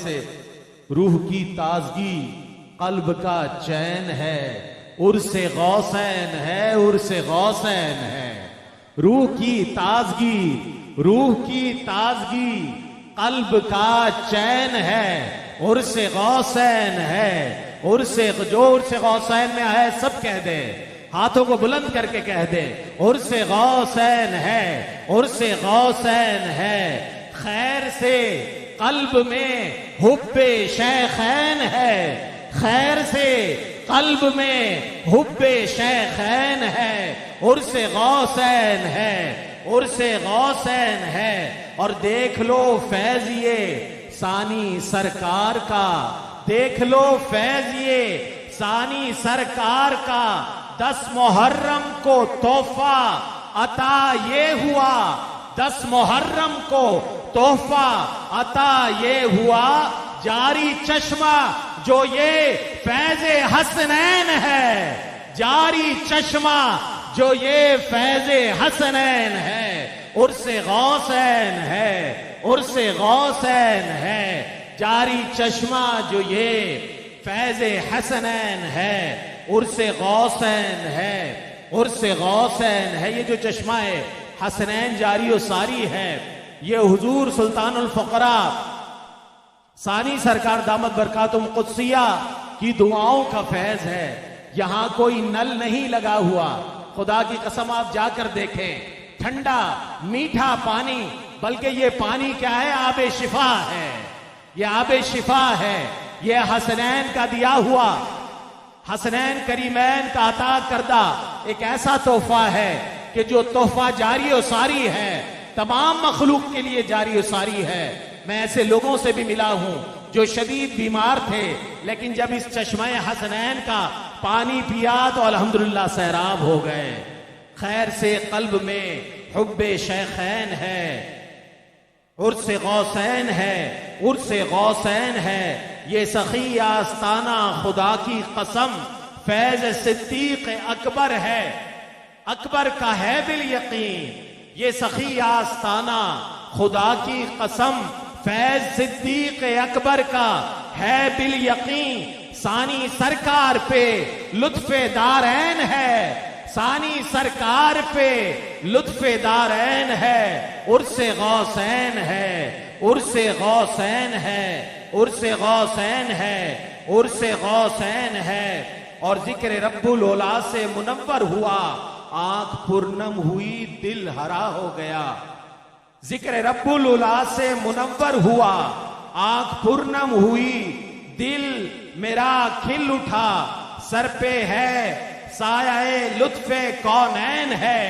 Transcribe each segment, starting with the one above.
سے روح کی تازگی قلب کا چین ہے، عرس غوثین ہے، عرس غوثین ہے۔ روح کی تازگی، روح کی تازگی قلب کا چین ہے، عرس غوثین ہے۔ جو عرس غوثین میں ہے سب کہہ دے، ہاتھوں کو بلند کر کے کہہ دے، عرس غوثین ہے، عرس غوثین ہے۔ خیر سے قلب میں حب شیخین ہے، خیر سے قلب میں حب شیخین ہے، عرس غوثین ہے، عرس غوثین ہے۔ اور دیکھ لو فیض یہ ثانی سرکار کا، دیکھ لو فیض یہ ثانی سرکار کا، 10 محرم کو تحفہ عطا یہ ہوا، 10 محرم کو تحفہ عطا یہ ہوا، جاری چشمہ جو یہ فیض حسنین ہے، جاری چشمہ جو یہ فیض حسنین ہے، عرس غوثین ہے، عرس غوثین ہے۔ جاری چشمہ جو یہ فیض حسنین ہے، عرس غوثین ہے، عرس غوثین ہے۔ یہ جو چشمہ حسنین جاری و ساری ہے، یہ حضور سلطان الفقراء ثانی سرکار دامت برکاتہم قدسیہ کی دعاؤں کا فیض ہے۔ یہاں کوئی نل نہیں لگا ہوا، خدا کی قسم آپ جا کر دیکھیں، ٹھنڈا میٹھا پانی، بلکہ یہ پانی کیا ہے؟ آب شفا ہے، یہ آب شفا ہے۔ یہ حسنین کا دیا ہوا، حسنین کریمین کا عطا کردہ ایک ایسا تحفہ ہے کہ جو تحفہ جاری و ساری ہے، تمام مخلوق کے لیے جاری و ساری ہے۔ میں ایسے لوگوں سے بھی ملا ہوں جو شدید بیمار تھے، لیکن جب اس چشمہ حسنین کا پانی پیا تو الحمدللہ سیراب ہو گئے۔ خیر سے قلب میں حب شیخین ہے، عرس غوثین ہے، عرس غوثین ہے۔ یہ سخی آستانہ خدا کی قسم فیض صدیق اکبر ہے، اکبر کا ہے بالیقین۔ یہ سخی آستانہ خدا کی قسم فیض صدیق اکبر کا ہے بالیقین۔ ثانی سرکار پہ لطف دارین ہے، ثانی سرکار پہ لطف دارین ہے، عرس غوثین ہے، عرس غوثین ہے، عرس غوثین ہے، عرس غوثین ہے۔ اور ذکر رب العلا سے منور ہوا، آنکھ پرنم ہوئی دل ہرا ہو گیا۔ ذکر رب العلا سے منور ہوا، آنکھ پرنم ہوئی دل میرا کھل اٹھا، سر پہ ہے سایہ لطف کونین ہے،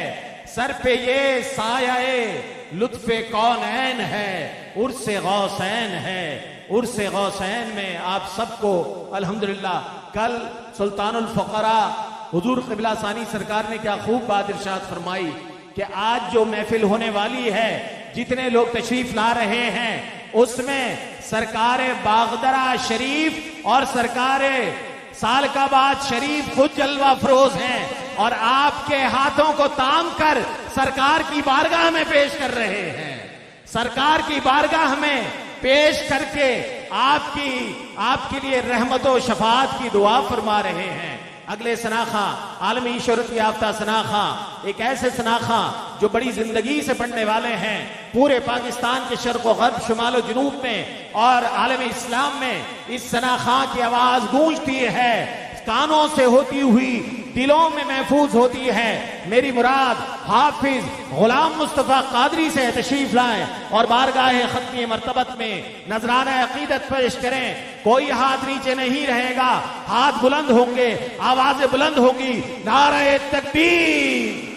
سر پہ یہ سایہ لطف کونین ہے، عرس غوثین ہے۔ عرس غوثین میں آپ سب کو الحمدللہ کل سلطان الفقراء حضور قبلہ ثانی سرکار نے کیا خوب بات ارشاد فرمائی کہ آج جو محفل ہونے والی ہے، جتنے لوگ تشریف لا رہے ہیں، اس میں سرکار باغدرہ شریف اور سرکار سالکاباد شریف خود جلوہ افروز ہیں، اور آپ کے ہاتھوں کو تام کر سرکار کی بارگاہ میں پیش کر رہے ہیں، سرکار کی بارگاہ میں پیش کر کے آپ کے لیے رحمت و شفاعت کی دعا فرما رہے ہیں۔ اگلے سناخہ عالمی شہرت یافتہ سناخہ، ایک ایسے سناخہ جو بڑی زندگی سے پڑھنے والے ہیں، پورے پاکستان کے شرق و غرب، شمال و جنوب میں اور عالم اسلام میں اس سناخہ کی آواز گونجتی ہے، کانوں سے ہوتی ہوئی دلوں میں محفوظ ہوتی ہے۔ میری مراد حافظ غلام مصطفیٰ قادری سے تشریف لائیں اور بارگاہ ختمی مرتبت میں نذرانہ عقیدت پیش کریں۔ کوئی ہاتھ نیچے نہیں رہے گا، ہاتھ بلند ہوں گے، آوازیں بلند ہوگی، نعرہ تکبیر۔